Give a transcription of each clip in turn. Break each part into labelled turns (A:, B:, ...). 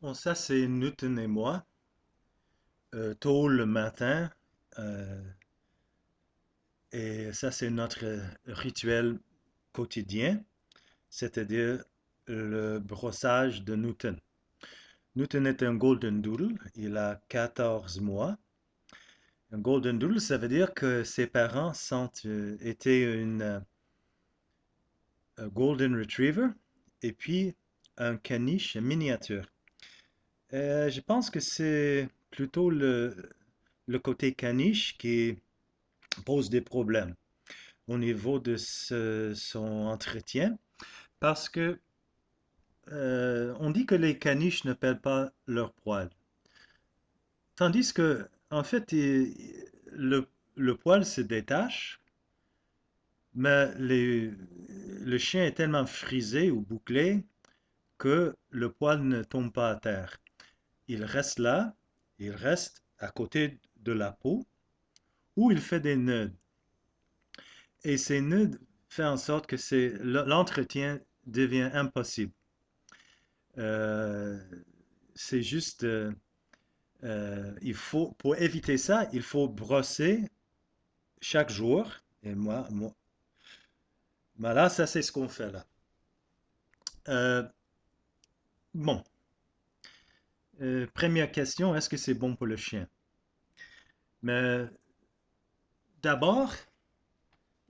A: Bon, ça, c'est Newton et moi, tôt le matin. euh, et ça, c'est notre rituel quotidien, c'est-à-dire le brossage de Newton. Newton est un Golden Doodle, il a 14 mois. Un Golden Doodle, ça veut dire que ses parents étaient un Golden Retriever et puis un caniche miniature. Je pense que c'est plutôt le côté caniche qui pose des problèmes au niveau de son entretien parce que on dit que les caniches ne perdent pas leur poil. Tandis que, en fait, le, le poil se détache, mais le chien est tellement frisé ou bouclé que le poil ne tombe pas à terre. Il reste là, il reste à côté de la peau où il fait des nœuds. Et ces nœuds font en sorte que l'entretien devient impossible. Euh, c'est juste, pour éviter ça, il faut brosser chaque jour. Et voilà, ça c'est ce qu'on fait là. Euh, bon, première question, est-ce que c'est bon pour le chien? Mais d'abord,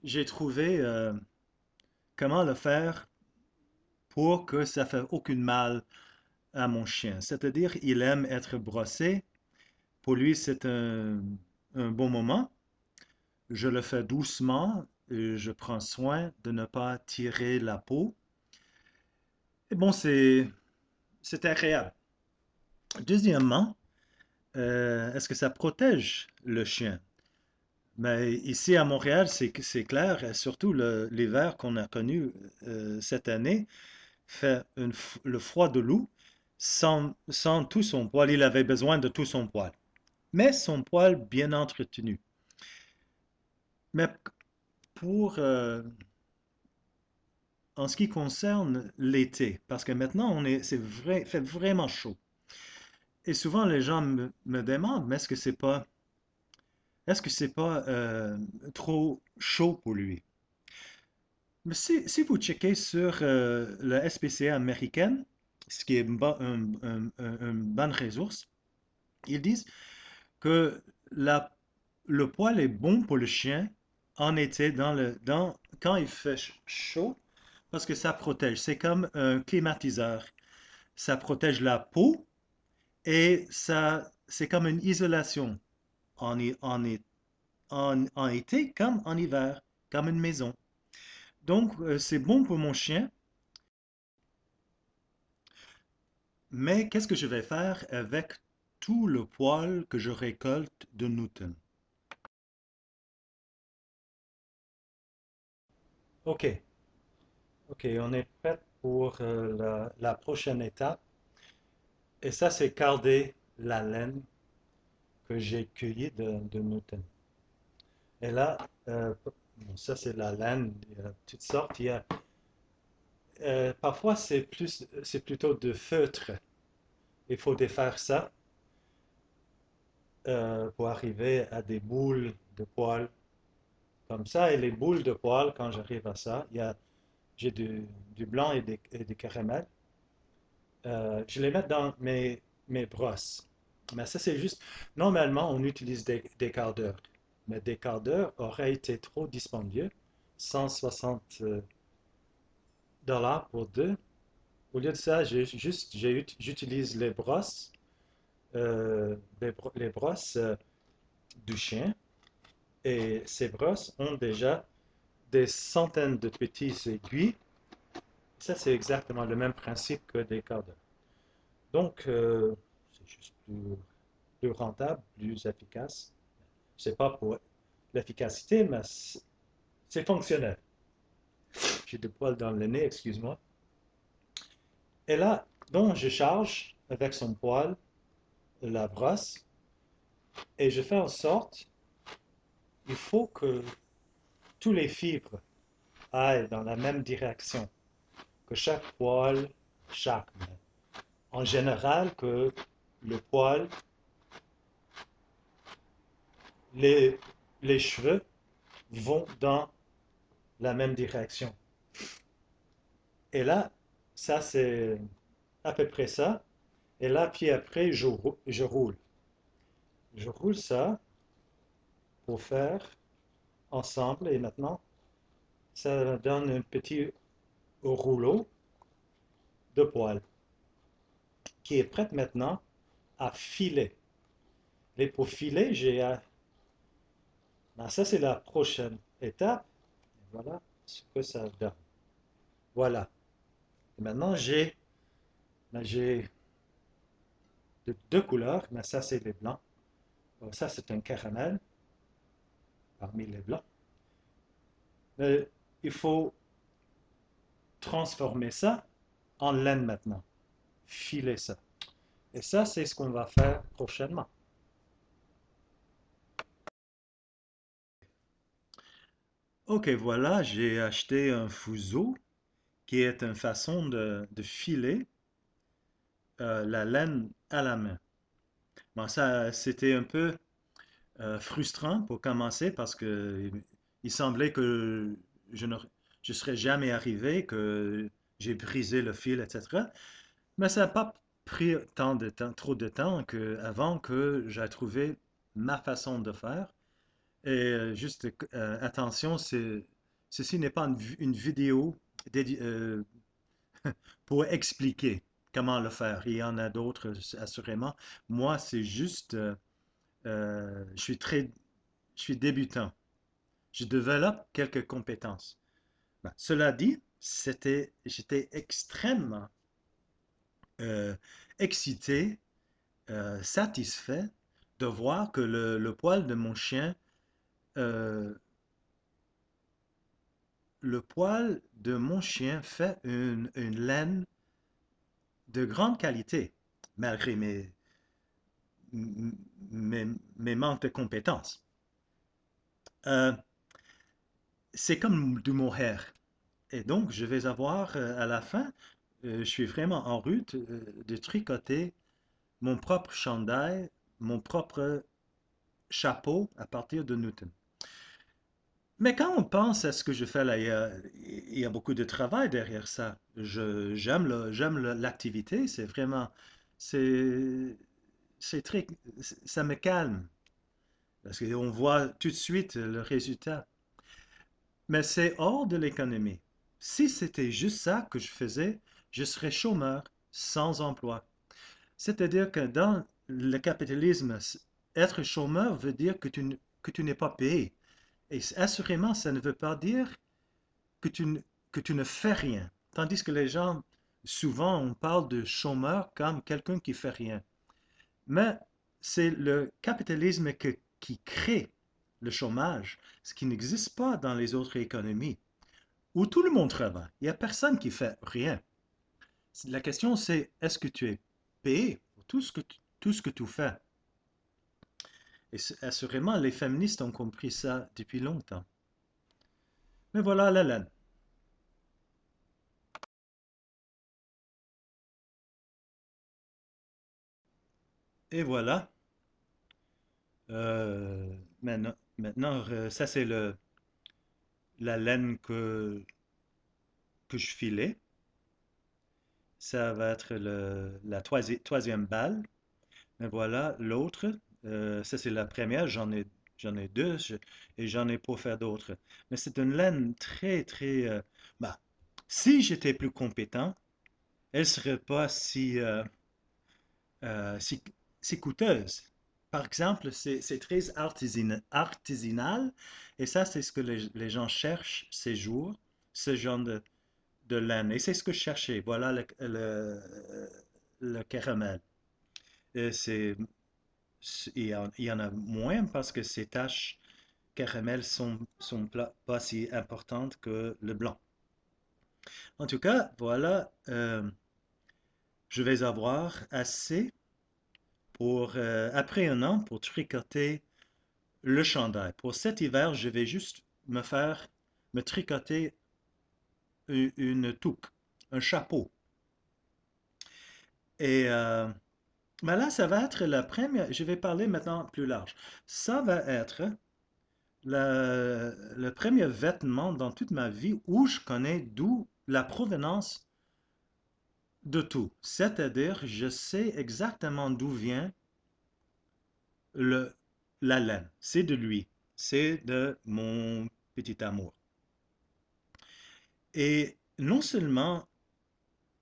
A: j'ai trouvé comment le faire pour que ça ne fait aucun mal à mon chien. C'est-à-dire, il aime être brossé. Pour lui, c'est un bon moment. Je le fais doucement et je prends soin de ne pas tirer la peau. Et bon, c'est agréable. Deuxièmement, est-ce que ça protège le chien? Mais ici à Montréal, c'est clair, et surtout l'hiver qu'on a connu cette année, fait le froid de loup sans tout son poil. Il avait besoin de tout son poil, mais son poil bien entretenu. Mais pour en ce qui concerne l'été, parce que maintenant c'est vrai, fait vraiment chaud. Et souvent les gens me demandent, mais est-ce que c'est pas trop chaud pour lui? Mais si vous checkez sur la SPCA américaine, ce qui est une bonne ressource, ils disent que la, le poil est bon pour le chien en été quand il fait chaud parce que ça protège. C'est comme un climatiseur. Ça protège la peau et c'est comme une isolation en, en été comme en hiver, comme une maison. Donc, c'est bon pour mon chien, mais qu'est-ce que je vais faire avec tout le poil que je récolte de Newton? Ok, ok, on est prêt pour la prochaine étape. Et ça, c'est garder la laine que j'ai cueillie de Newton. Et là, bon, ça c'est la laine, il y a toutes sortes. Parfois, c'est plutôt de feutre. Il faut défaire ça pour arriver à des boules de poils comme ça. Et les boules de poils, quand j'arrive à ça, j'ai du blanc et des caramels. Je les mets dans mes brosses. Mais ça, c'est juste. Normalement, on utilise des quarts d'heure. Mais des quarts d'heure aurait été trop dispendieux. 160 dollars pour deux. Au lieu de ça, j'utilise les brosses, les brosses du chien. Et ces brosses ont déjà des centaines de petites aiguilles. Ça, c'est exactement le même principe que des quarts d'heure. Donc, c'est juste plus rentable, plus efficace. C'est pas pour l'efficacité, mais c'est fonctionnel. J'ai des poils dans le nez, excuse-moi. Et là, donc, je charge avec son poil la brosse et je fais en sorte, il faut que tous les fibres aillent dans la même direction, que chaque poil, chaque main, en général que le poil, les, les cheveux vont dans la même direction. Et là, ça c'est à peu près ça. Et là, puis après, je roule. Je roule ça pour faire ensemble. Et maintenant, ça donne un petit rouleau de poils qui est prêt maintenant à filer. Et pour filer, ben, ça c'est la prochaine étape. Voilà ce que ça donne. Voilà. Et maintenant, j'ai deux couleurs, mais ça c'est les blancs. Donc, ça c'est un caramel parmi les blancs. Mais il faut transformer ça en laine maintenant. Filer ça. Et ça, c'est ce qu'on va faire prochainement. Ok, voilà, j'ai acheté un fuseau qui est une façon de filer la laine à la main. Bon, ça, c'était un peu frustrant pour commencer parce que il semblait que je ne je serais jamais arrivé, que j'ai brisé le fil, etc. Mais ça n'a pas pris tant de temps, trop de temps avant que j'ai trouvé ma façon de faire. Et juste attention, ceci n'est pas une vidéo pour expliquer comment le faire. Il y en a d'autres, assurément. Moi, c'est juste, je suis débutant. Je développe quelques compétences. Ben, cela dit, j'étais extrêmement euh, excité, satisfait de voir que le poil de mon chien, euh, le poil de mon chien fait une laine de grande qualité, malgré mes manques de compétences. Euh, c'est comme du mohair. Et donc, je vais avoir à la fin, je suis vraiment en route de tricoter mon propre chandail, mon propre chapeau à partir de Newton. Mais quand on pense à ce que je fais là, il y a beaucoup de travail derrière ça. J'aime l'activité, c'est vraiment, c'est, c'est très, ça me calme parce qu'on voit tout de suite le résultat. Mais c'est hors de l'économie. Si c'était juste ça que je faisais, je serais chômeur, sans emploi. C'est-à-dire que dans le capitalisme, être chômeur veut dire que tu n'es pas payé. Et assurément, ça ne veut pas dire que que tu ne fais rien. Tandis que les gens, souvent, on parle de chômeur comme quelqu'un qui fait rien. Mais c'est le capitalisme qui crée le chômage, ce qui n'existe pas dans les autres économies, où tout le monde travaille. Il n'y a personne qui fait rien. La question, c'est est-ce que tu es payé pour tout ce que tu fais? Et assurément, les féministes ont compris ça depuis longtemps. Mais voilà la laine. Et voilà. Maintenant, ça c'est la laine que je filais. Ça va être la troisième balle. Mais voilà, l'autre, ça c'est la première, j'en ai deux et j'en ai pour faire d'autres. Mais c'est une laine très, bah, si j'étais plus compétent, elle serait pas si, si coûteuse. Par exemple, c'est très artisanal et ça, c'est ce que les gens cherchent ces jours, ce genre de laine. Et c'est ce que je cherchais. Voilà le caramel. Et il y en a moins parce que ces taches caramel sont pas si importantes que le blanc. En tout cas, voilà, je vais avoir assez pour, après un an, pour tricoter le chandail. Pour cet hiver, je vais juste me tricoter une toque, un chapeau. Et ben là, ça va être la première. Je vais parler maintenant plus large. Ça va être le premier vêtement dans toute ma vie où je connais d'où la provenance de tout. C'est-à-dire, je sais exactement d'où vient le, la laine. C'est de lui. C'est de mon petit amour. Et non seulement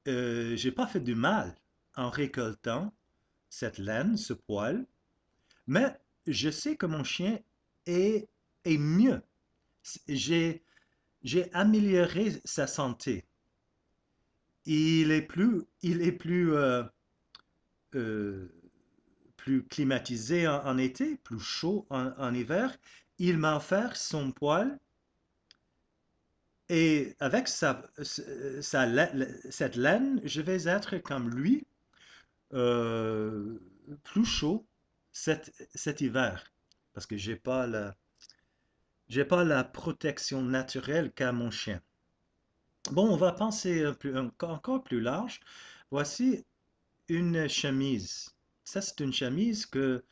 A: j'ai pas fait du mal en récoltant cette laine, ce poil, mais je sais que mon chien est, est mieux. J'ai, j'ai amélioré sa santé. Il est euh, plus climatisé en été, plus chaud en hiver. Il m'a offert son poil et avec cette laine, je vais être comme lui, euh, plus chaud cet hiver. Parce que j'ai pas la protection naturelle qu'a mon chien. Bon, on va penser encore plus large. Voici une chemise. Ça, c'est une chemise que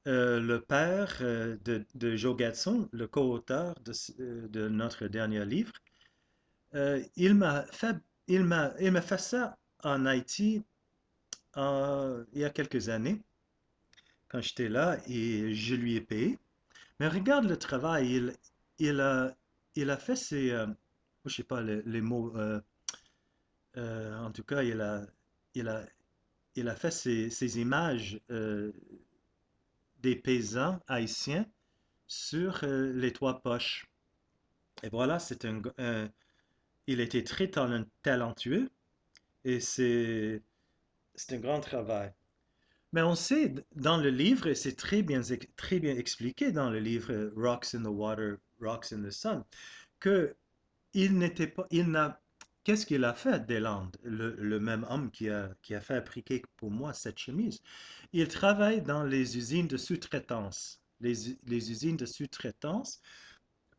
A: le père de Joe Gatson, le co-auteur de notre dernier livre, il m'a fait, il m'a fait ça en Haïti il y a quelques années, quand j'étais là, et je lui ai payé. Mais regarde le travail, il a, il a fait ses, je sais pas les mots, en tout cas, il a, il a fait ses images des paysans haïtiens sur les trois poches. Et voilà, il était très talentueux et c'est un grand travail. Mais on sait dans le livre, et c'est très bien expliqué dans le livre Rocks in the Water, Rocks in the Sun, que il n'était pas, il n'a, qu'est-ce qu'il a fait des Landes, le même homme qui a fabriqué pour moi cette chemise? Il travaille dans les usines de sous-traitance, les usines de sous-traitance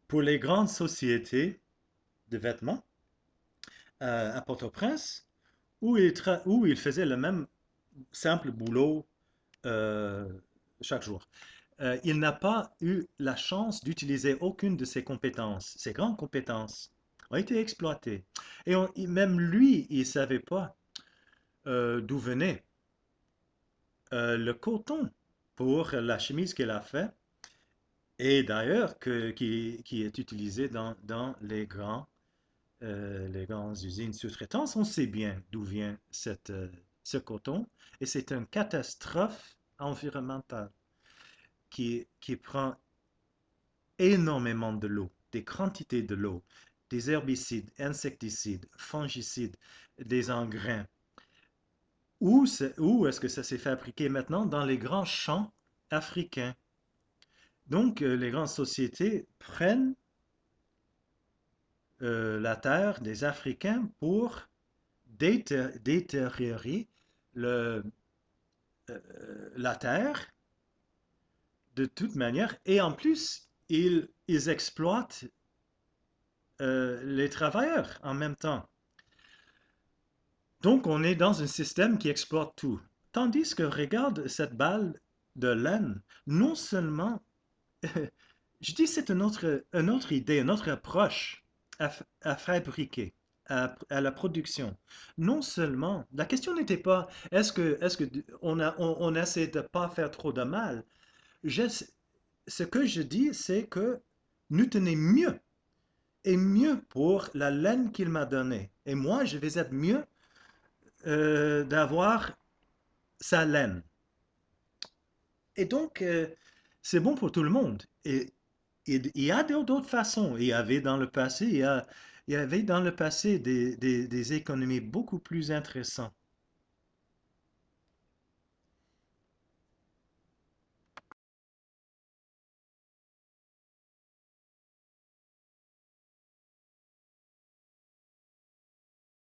A: pour les grandes sociétés de vêtements à Port-au-Prince, où il faisait le même simple boulot euh, chaque jour. Il n'a pas eu la chance d'utiliser aucune de ses compétences. Ses grandes compétences ont été exploitées. Et même lui, il ne savait pas d'où venait le coton pour la chemise qu'il a fait et d'ailleurs qui est utilisé dans les grandes usines sous-traitances. On sait bien d'où vient ce coton et c'est une catastrophe environnementale qui prend énormément de l'eau, des quantités de l'eau, des herbicides, insecticides, fongicides, des engrais. Où est-ce que ça s'est fabriqué maintenant? Dans les grands champs africains. Donc, les grandes sociétés prennent la terre des Africains pour détériorer le, la terre de toute manière. Et en plus, ils exploitent les travailleurs en même temps. Donc, on est dans un système qui exploite tout. Tandis que regarde cette balle de laine, non seulement, je dis c'est une autre idée, une autre approche à fabriquer, à la production. Non seulement, la question n'était pas est-ce que on essaie de pas faire trop de mal. Je- Ce que je dis, c'est que nous tenons mieux et mieux pour la laine qu'il m'a donnée. Et moi, je vais être mieux d'avoir sa laine. Et donc, c'est bon pour tout le monde. Et il y a d'autres façons. Il y avait dans le passé, il y avait dans le passé des économies beaucoup plus intéressantes.